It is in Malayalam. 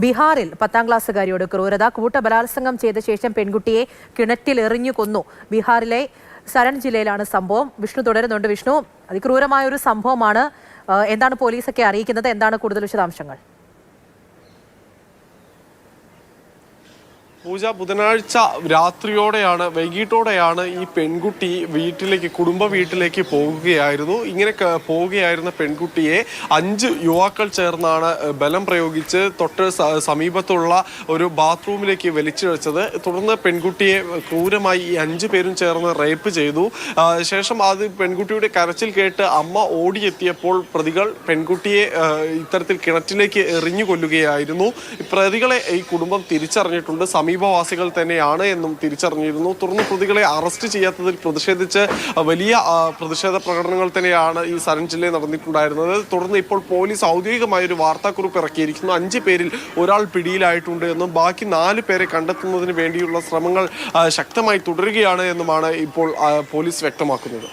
ബീഹാറിൽ 10ാം ക്ലാസ്സുകാരിയോട് ക്രൂരത. കൂട്ടബലാത്സംഗം ചെയ്ത ശേഷം പെൺകുട്ടിയെ കിണറ്റിൽ എറിഞ്ഞു കൊന്നു. ബീഹാറിലെ സരൺ ജില്ലയിലാണ് സംഭവം. വിഷ്ണു തുടരുന്നുണ്ട്. വിഷ്ണു, അതിക്രൂരമായ ഒരു സംഭവമാണ്. എന്താണ് പോലീസൊക്കെ അറിയിക്കുന്നത്? എന്താണ് കൂടുതൽ വിശദാംശങ്ങൾ? പൂജ, ബുധനാഴ്ച രാത്രിയോടെയാണ്, വൈകിട്ടോടെയാണ് ഈ പെൺകുട്ടി കുടുംബ വീട്ടിലേക്ക് പോകുകയായിരുന്നു. ഇങ്ങനെ പോവുകയായിരുന്ന പെൺകുട്ടിയെ 5 യുവാക്കൾ ചേർന്നാണ് ബലം പ്രയോഗിച്ച് തൊട്ട് സമീപത്തുള്ള ഒരു ബാത്റൂമിലേക്ക് വലിച്ചിഴച്ചത്. തുടർന്ന് പെൺകുട്ടിയെ ക്രൂരമായി ഈ 5 പേരും ചേർന്ന് റേപ്പ് ചെയ്തു. ശേഷം പെൺകുട്ടിയുടെ കരച്ചിൽ കേട്ട് അമ്മ ഓടിയെത്തിയപ്പോൾ പ്രതികൾ പെൺകുട്ടിയെ ഇത്തരത്തിൽ കിണറ്റിലേക്ക് എറിഞ്ഞു കൊല്ലുകയായിരുന്നു. പ്രതികളെ ഈ കുടുംബം തിരിച്ചറിഞ്ഞിട്ടുണ്ട്. സമീപവാസികൾ തന്നെയാണ് എന്നും തിരിച്ചറിഞ്ഞിരുന്നു. തുടർന്ന് പ്രതികളെ അറസ്റ്റ് ചെയ്യാത്തതിൽ പ്രതിഷേധിച്ച് വലിയ പ്രതിഷേധ പ്രകടനങ്ങൾ തന്നെയാണ് ഈ സരൺ ജില്ലയിൽ നടന്നിട്ടുണ്ടായിരുന്നത്. തുടർന്ന് ഇപ്പോൾ പോലീസ് ഔദ്യോഗികമായ ഒരു വാർത്താക്കുറിപ്പ് ഇറക്കിയിരിക്കുന്നു. 5 പേരിൽ ഒരാൾ പിടിയിലായിട്ടുണ്ട് എന്നും ബാക്കി 4 പേരെ കണ്ടെത്തുന്നതിന് വേണ്ടിയുള്ള ശ്രമങ്ങൾ ശക്തമായി തുടരുകയാണ് എന്നുമാണ് ഇപ്പോൾ പോലീസ് വ്യക്തമാക്കുന്നത്.